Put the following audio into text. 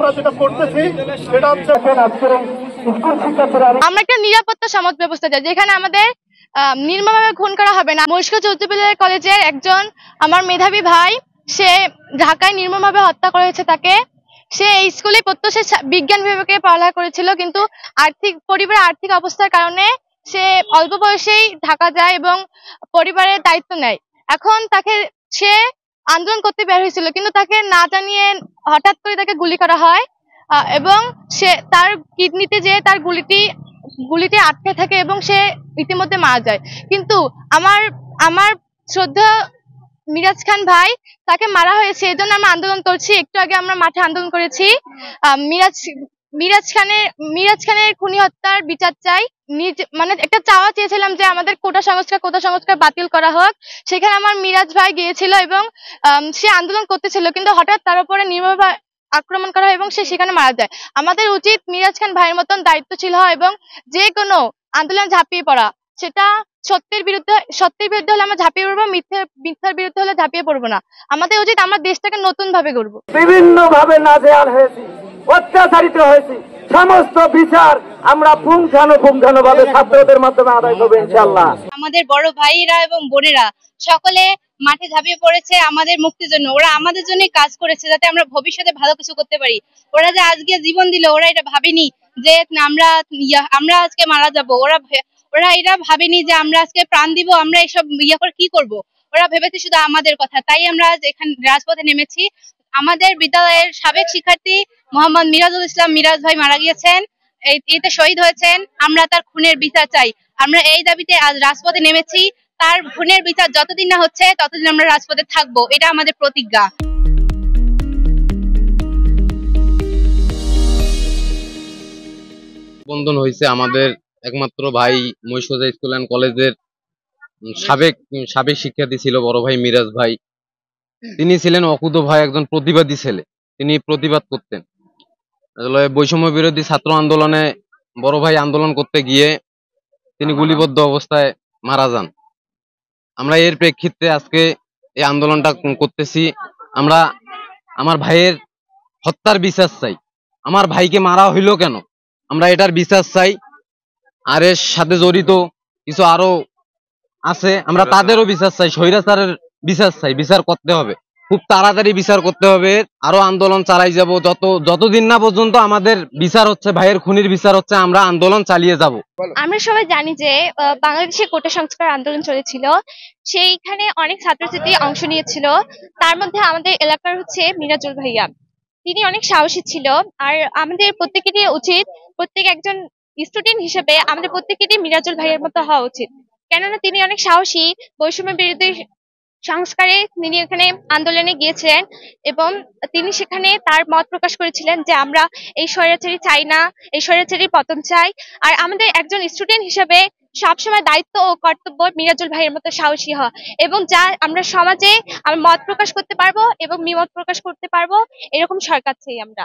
আমরা যেটা করতেছি সেটা হচ্ছে আমরা একটা নিরাপত্তা সমাজ ব্যবস্থা চাই যেখানে আমাদের নির্মমভাবে খুন করা হবে না। মহিষগঞ্জ উচ্চ বিদ্যালয় কলেজের একজন আমার মেধাবী ভাই, সে ঢাকায় নির্মমভাবে হত্যা করা হয়েছে তাকে। সে এই স্কুলে পড়তো, সে বিজ্ঞান বিভাগে পড়ালেখা করেছিল, কিন্তু পরিবারের আর্থিক অবস্থার কারণে সে অল্প বয়সেই ঢাকা যায় এবং পরিবারের দায়িত্ব নেয়। এখন সে আন্দোলন করতে বের হয়েছিল, কিন্তু তাকে না জানিয়ে হঠাৎ করে তাকে গুলি করা হয় এবং সে তার কিডনিতে যে তার গুলিটি আটকে থাকে এবং সে ইতিমধ্যে মারা যায়। কিন্তু আমার শ্রদ্ধা মিরাজ খান ভাই, তাকে মারা হয়েছে, এই জন্য আমরা আন্দোলন করছি। একটু আগে আমরা মাঠে আন্দোলন করেছি। মিরাজ খানের খুনি হত্যার বিচার চাই। মানে একটা চাওয়া চেয়েছিলাম যে আমাদের কোটা সংস্কার বাতিল করা হোক। সেখানে আমার মিরাজ ভাই গিয়েছিল এবং সে আন্দোলন করতেছিল, কিন্তু হঠাৎ তার উপরে নির্মমভাবে আক্রমণ করা হয় এবং সে সেখানে মারা যায়। আমাদের উচিত মিরাজ খান ভাইয়ের মতন দায়িত্বশীল হওয়া এবং যে কোনো আন্দোলন ঝাঁপিয়ে পড়া। সেটা সত্যের বিরুদ্ধে হলে আমরা ঝাঁপিয়ে পড়বো, মিথ্যার বিরুদ্ধে হলে ঝাঁপিয়ে পড়বো না। আমাদের উচিত আমরা দেশটাকে নতুন ভাবে গড়বো। বিভিন্ন ভাবে নাজেহাল হয়েছি, অত্যাচারিত হয়েছি, সমস্ত বিচার আমরা পুঙ্খানুপুঙ্খানু ভাবে ছাত্রদের মাধ্যমে আদায় করবো ইনশাআল্লাহ। আমাদের বড় ভাইরা এবং বোনেরা সকলে মাঠে ঝাঁপিয়ে পড়েছে আমাদের মুক্তির জন্য। ওরা আমাদের জন্যই কাজ করেছে যাতে আমরা ভবিষ্যতে ভালো কিছু করতে পারি। ওরা যে আজকে জীবন দিল, ওরা এটা ভাবেনি যে আমরা আজকে মারা যাব। ওরা এটা ভাবেনি যে আমরা আজকে প্রাণ দিব, আমরা এসব করে কি করব। ওরা ভেবেছে শুধু আমাদের কথা। তাই আমরা আজ এখানে রাজপথে নেমেছি। আমাদের বিদ্যালয়ের সাবেক শিক্ষার্থী মোহাম্মদ মিরাজুল ইসলাম মিরাজ ভাই মারা গিয়েছেন, এতে শহীদ হয়েছেন। আমরা তার খুনের বিচার চাই। আমরা এই দাবিতে আজ রাজপথে নেমেছি। তার খুনের বিচার যতদিন না হচ্ছে ততদিন আমরা রাজপথে থাকবো, এটা আমাদের প্রতিজ্ঞা। বন্ধন হয়েছে আমাদের একমাত্র ভাই মহিষগঞ্জ স্কুল অ্যান্ড কলেজের সাবেক শিক্ষার্থী ছিল বড় ভাই মিরাজ ভাই। তিনি ছিলেন অকুত ভাই, একজন প্রতিবাদী ছেলে। তিনি প্রতিবাদ করতেন। আসলে বৈষম্য বিরোধী ছাত্র আন্দোলনে বড় ভাই আন্দোলন করতে গিয়ে তিনি গুলিবদ্ধ অবস্থায় মারা যান। আমরা এর প্রেক্ষিতে আজকে এই আন্দোলনটা করতেছি। আমরা আমার ভাইয়ের হত্যার বিচার চাই। আমার ভাইকে মারা হইল কেন, আমরা এটার বিচার চাই। আর এর সাথে জড়িত কিছু আরো আছে, আমরা তাদেরও বিচার চাই। স্বৈরাচারের বিচার চাই, বিচার করতে হবে, খুব তাড়াতাড়ি বিচার করতে হবে। আরো আন্দোলন চালাই যাব, যতদিন না পর্যন্ত আমাদের বিচার হচ্ছে, ভাইয়ের খুনির বিচার হচ্ছে, আমরা আন্দোলন চালিয়ে যাব। আমরা সবাই জানি যে বাংলাদেশে কোটা সংস্কার আন্দোলন চলেছিল, সেইখানে অনেক ছাত্রছাত্রী অংশ নিয়েছিল। তার মধ্যে আমাদের এলাকার হচ্ছে মিরাজুল ভাইয়া, তিনি অনেক সাহসী ছিল। আর আমাদের প্রত্যেকেরই উচিত, প্রত্যেক একজন স্টুডেন্ট হিসেবে আমাদের প্রত্যেকেরই মিরাজুল ভাইয়ের মতো হওয়া উচিত। কেননা তিনি অনেক সাহসী, বৈষম্য বিরোধী সংস্কারে তিনি এখানে আন্দোলনে গিয়েছিলেন এবং তিনি সেখানে তার মত প্রকাশ করেছিলেন যে আমরা এই স্বৈরাচারী চাই না, এই স্বৈরাচারীর পতন চাই। আর আমাদের একজন স্টুডেন্ট হিসেবে সবসময় দায়িত্ব ও কর্তব্য মিরাজুল ভাইয়ের মতো সাহসী হওয়া, এবং যা আমরা সমাজে মত প্রকাশ করতে পারবো এবং দ্বিমত প্রকাশ করতে পারবো, এরকম সরকার চাই আমরা।